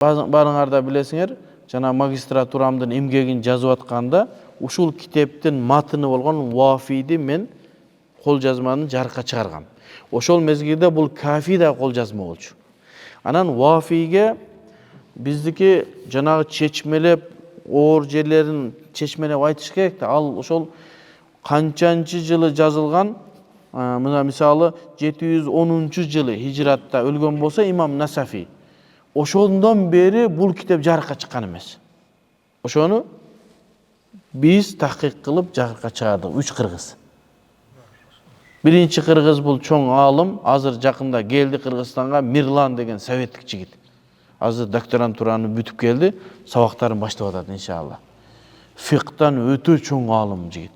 Барыңарда билесиңер, жана магистратурамдын эмгегин жазып атканда ушул китептин матыны болгон Вафиди мен кол жазманы жарыкка чыгаргам. Ошол мезгилде бул Кафи да кол жазма болчу. Анан Вафиге биздики жанагы чечмелеп оор жерлерин чечмелеп айтыш керек да, ал ошол канчанчы жылы жазылган, мына мисалы 710-жылы хижратта өлгөн болсо имам Насафи. Ошондон бери бул китеп жарыкка чыккан эмес. Ошону биз тахкик кылып жарыкка чыгардык, 3 кыргыз. Биринчи кыргыз бул чоң аалым, азыр жакында келди Кыргызстанга, Мирлан деген советтик жигит. Азыр докторантураны бүтүп келди, сабактарын баштап атат иншалла. Фиктан өтө чоң аалым жигит.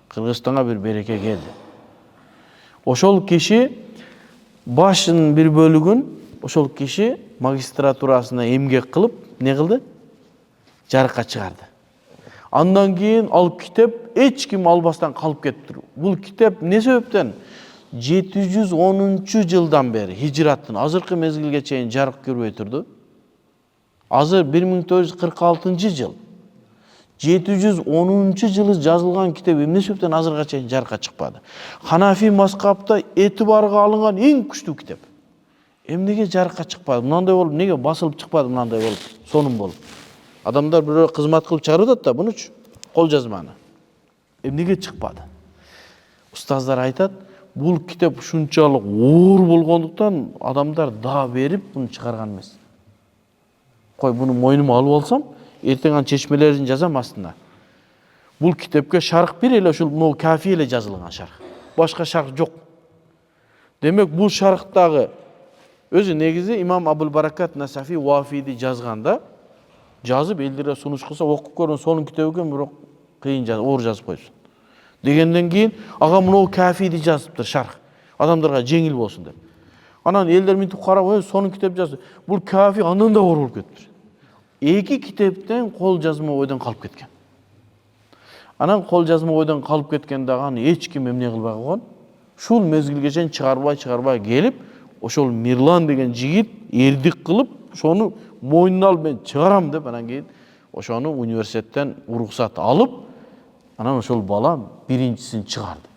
Кыргызстанга бир береке келди. Ошол киши башынын бир бөлүгүн ошол киши магистратурасына эмгек кылып, не кылды? Жарыкка чыгарды. Андан кийин ал китеп эч ким албастан калып кетти. Бул китеп не себептен 710-жылдан бери хижраттын азыркы мезгилге чейин жарык көрбөй турду. Азыр 1946-жыл. 710-жылы жазылган китеп эмне себептен азырга чейин жарыкка чыкпады? Ханафи мазхабта этибарга алынган эң күчтүү китеп. Эмнеге жарыкка чыкпады? Мындай болуп, неге басылып чыкпады мындай болуп, сонун болуп? Адамдар бирөө кызмат кылып чыгарып атат да, буну кол жазманы. Эмнеге чыкпады? Устаздар айтат, бул китеп ушунчалык оор болгондуктан адамдар да берип буну чыгарган эмес. Кой, буну мойнума алып алсам, эртең анын чечмелерин жазам астына. Бул китепке шарх бир эле ушул могу Кафи эле жазылган шарх. Башка шарх жок. Демек бул шархтагы өзү негизи имам Абул Баракат Насафи Вафиди жазганда жазып элдерге сунуш кылса, окуп көрүн, сонун китеп экен, бирок кыйын жазып, оор жазып койсун. Дегенден кийин ага мынау Кафиди жазыптыр шарх. Адамдарга жеңил болсун деп. Анан элдер мынтип карап, сонун китеп жазды. Бул Кафи андан да оор болуп кетти. Эки китептен кол жазма ойдон калып кеткен. Анан кол жазма ойдон калып кеткенде аны эч ким эмне кылбай койгон. Ушул мезгилге чейин чыгарбай келип, ошол Мирлан деген жигит эрдик кылып, ошону мойнуна алып мен чыгарам деп, анан кийин ошону университеттен уруксат алып, анан ошол бала биринчисин чыгарды.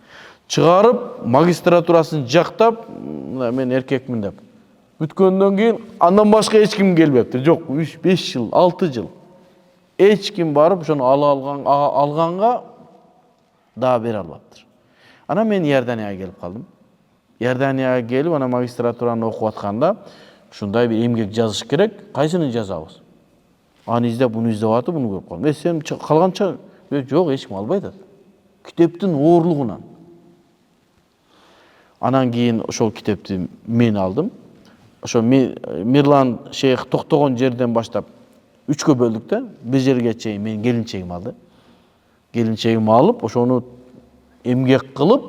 Чыгарып, магистратурасын жактап, мен эркекмин деп. Бүткөндөн кийин андан башка эч ким келбептир. Жок, 3-5 жыл, 6 жыл. Эч ким барып ошону алганга да бере албаптыр. Анан мен Иорданияга келип калдым. Иорданияга келип, ана магистратураны окуп атканда, ушундай бир эмгек жазыш керек, кайсыны жазабыз? Аны издеп, буну издеп атып, буну көрүп калдым. Сен калганча, жок, эч ким албай атат. Китептин оорлугунан. Анан кийин ошол китепти мен алдым. Ошо Мирлан шейх токтогон жерден баштап 3кө бөлдүк да. Бир жерге чейин мен келинчегим алды. Келинчегим алып, ошону эмгек кылып,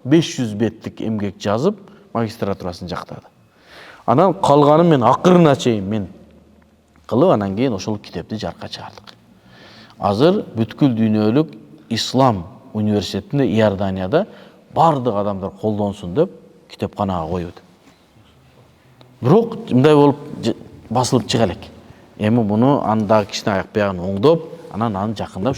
500 беттик эмгек жазып, магистратурасын жактады. Анан калганын мен акырына чейин мен кылып, анан кийин ошол китепти жарыкка чыгардык. Азыр бүткүл дүйнөлүк Ислам университетинде Иорданияда бардык адамдар колдонсун деп китепканага коюп. Бирок мындай болуп басылып чыга элек. Эми буну андагы кишинин аяк биягын оңдоп, анан аны жакында